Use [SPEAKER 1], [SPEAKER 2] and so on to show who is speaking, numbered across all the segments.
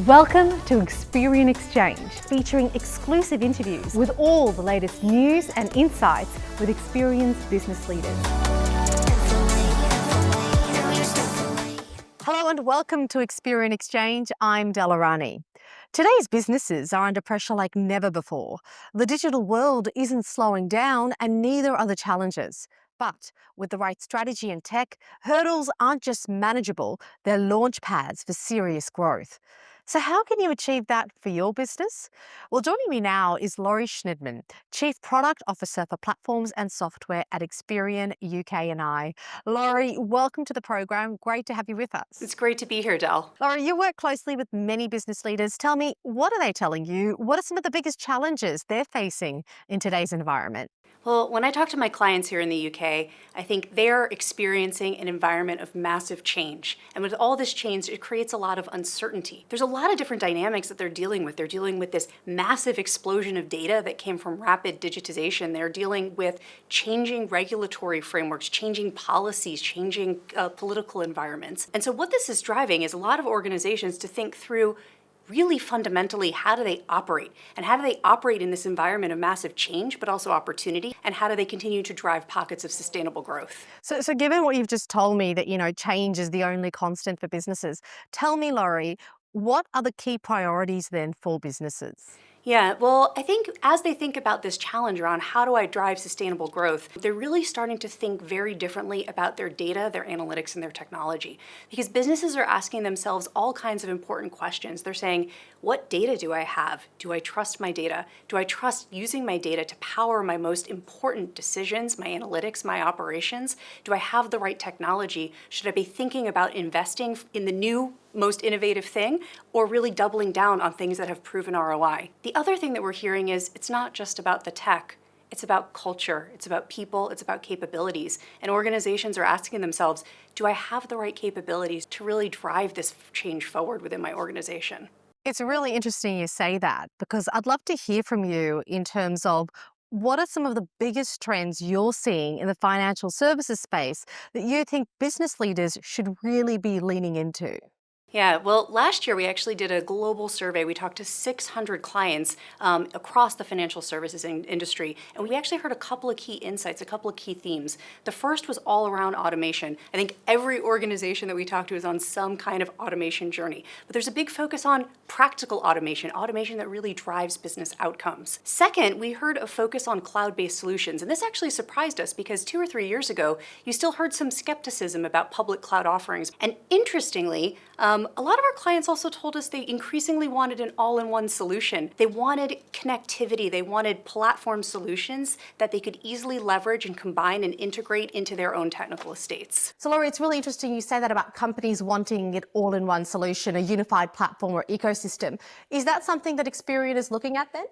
[SPEAKER 1] Welcome to Experian Exchange, featuring exclusive interviews with all the latest news and insights with Experian's business leaders. Hello and welcome to Experian Exchange. I'm Irani. Today's businesses are under pressure like never before. The digital world isn't slowing down and neither are the challenges. But with the right strategy and tech, hurdles aren't just manageable, they're launch pads for serious growth. So how can you achieve that for your business? Well, joining me now is Laurie Schnidman, Chief Product Officer for Platforms and Software at Experian UK&I. Laurie, welcome to the program. Great to have you with us.
[SPEAKER 2] It's great to be here, Del.
[SPEAKER 1] Laurie, you work closely with many business leaders. Tell me, what are they telling you? What are some of the biggest challenges they're facing in today's environment?
[SPEAKER 2] Well, when I talk to my clients here in the UK, I think they're experiencing an environment of massive change. And with all this change, it creates a lot of uncertainty. There's a lot of different dynamics that they're dealing with. They're dealing with this massive explosion of data that came from rapid digitization. They're dealing with changing regulatory frameworks, changing policies, changing political environments. And so what this is driving is a lot of organizations to think through really fundamentally, how do they operate? And how do they operate in this environment of massive change, but also opportunity? And how do they continue to drive pockets of sustainable growth?
[SPEAKER 1] So given what you've just told me that, change is the only constant for businesses, tell me, Laurie, what are the key priorities then for businesses?
[SPEAKER 2] Yeah, well, I think as they think about this challenge around how do I drive sustainable growth, they're really starting to think very differently about their data, their analytics, and their technology. Because businesses are asking themselves all kinds of important questions. They're saying, what data do I have? Do I trust my data? Do I trust using my data to power my most important decisions, my analytics, my operations? Do I have the right technology? Should I be thinking about investing in the new most innovative thing, or really doubling down on things that have proven ROI? The other thing that we're hearing is it's not just about the tech, it's about culture, it's about people, it's about capabilities. And organizations are asking themselves, do I have the right capabilities to really drive this change forward within my organization?
[SPEAKER 1] It's really interesting you say that, because I'd love to hear from you in terms of what are some of the biggest trends you're seeing in the financial services space that you think business leaders should really be leaning into?
[SPEAKER 2] Yeah, well, last year we actually did a global survey. We talked to 600 clients across the financial services industry, and we actually heard a couple of key insights, a couple of key themes. The first was all around automation. I think every organization that we talked to is on some kind of automation journey, but there's a big focus on practical automation, automation that really drives business outcomes. Second, we heard a focus on cloud-based solutions, and this actually surprised us because 2 or 3 years ago, you still heard some skepticism about public cloud offerings. And interestingly, a lot of our clients also told us they increasingly wanted an all-in-one solution. They wanted connectivity. They wanted platform solutions that they could easily leverage and combine and integrate into their own technical estates.
[SPEAKER 1] So Laurie, it's really interesting you say that about companies wanting it all in one solution, a unified platform or ecosystem. Is that something that Experian is looking at then?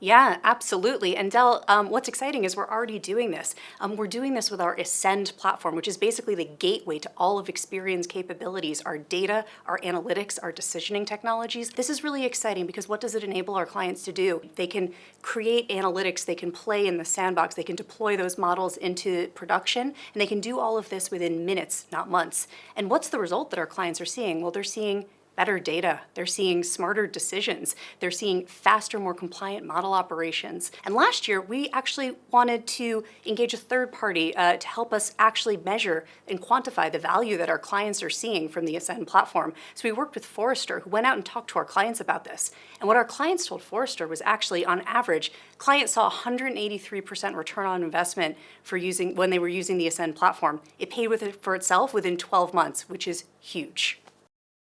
[SPEAKER 2] Yeah, absolutely. And Del, what's exciting is we're already doing this. We're doing this with our Ascend platform, which is basically the gateway to all of Experian's capabilities, our data, our analytics, our decisioning technologies. This is really exciting because what does it enable our clients to do? They can create analytics, they can play in the sandbox, they can deploy those models into production, and they can do all of this within minutes, not months. And what's the result that our clients are seeing? Well, they're seeing better data, they're seeing smarter decisions, they're seeing faster, more compliant model operations. And last year, we actually wanted to engage a third party to help us actually measure and quantify the value that our clients are seeing from the Ascend platform. So we worked with Forrester, who went out and talked to our clients about this. And what our clients told Forrester was actually, on average, clients saw 183% return on investment when they were using the Ascend platform. It paid for itself within 12 months, which is huge.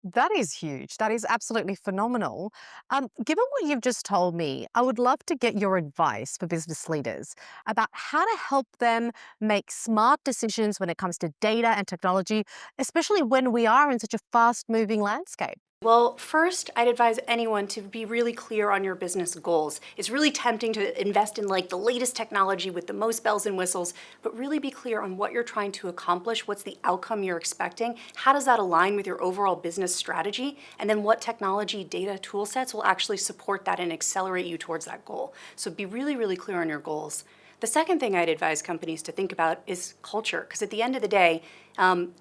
[SPEAKER 1] That is huge. That is absolutely phenomenal. Given what you've just told me, I would love to get your advice for business leaders about how to help them make smart decisions when it comes to data and technology, especially when we are in such a fast-moving landscape.
[SPEAKER 2] Well, first, I'd advise anyone to be really clear on your business goals. It's really tempting to invest in the latest technology with the most bells and whistles, but really be clear on what you're trying to accomplish, what's the outcome you're expecting, how does that align with your overall business strategy, and then what technology, data, tool sets will actually support that and accelerate you towards that goal. So be really, really clear on your goals. The second thing I'd advise companies to think about is culture, because at the end of the day,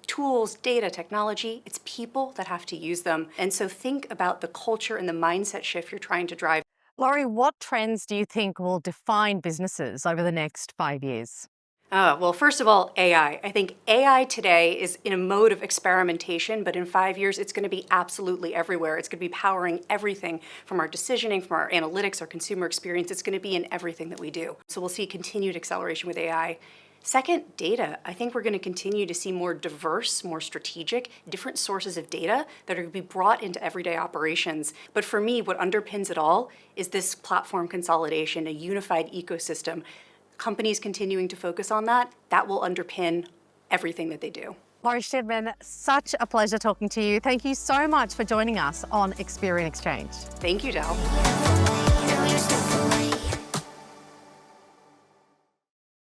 [SPEAKER 2] tools, data, technology, it's people that have to use them. And so think about the culture and the mindset shift you're trying to drive.
[SPEAKER 1] Laurie, what trends do you think will define businesses over the next 5 years?
[SPEAKER 2] Well, first of all, AI. I think AI today is in a mode of experimentation, but in 5 years, it's going to be absolutely everywhere. It's going to be powering everything from our decisioning, from our analytics, our consumer experience. It's going to be in everything that we do. So we'll see continued acceleration with AI. Second, data. I think we're going to continue to see more diverse, more strategic, different sources of data that are going to be brought into everyday operations. But for me, what underpins it all is this platform consolidation, a unified ecosystem. Companies continuing to focus on that, that will underpin everything that they do.
[SPEAKER 1] Laurie Schnidman, such a pleasure talking to you. Thank you so much for joining us on Experian Exchange.
[SPEAKER 2] Thank you, Del.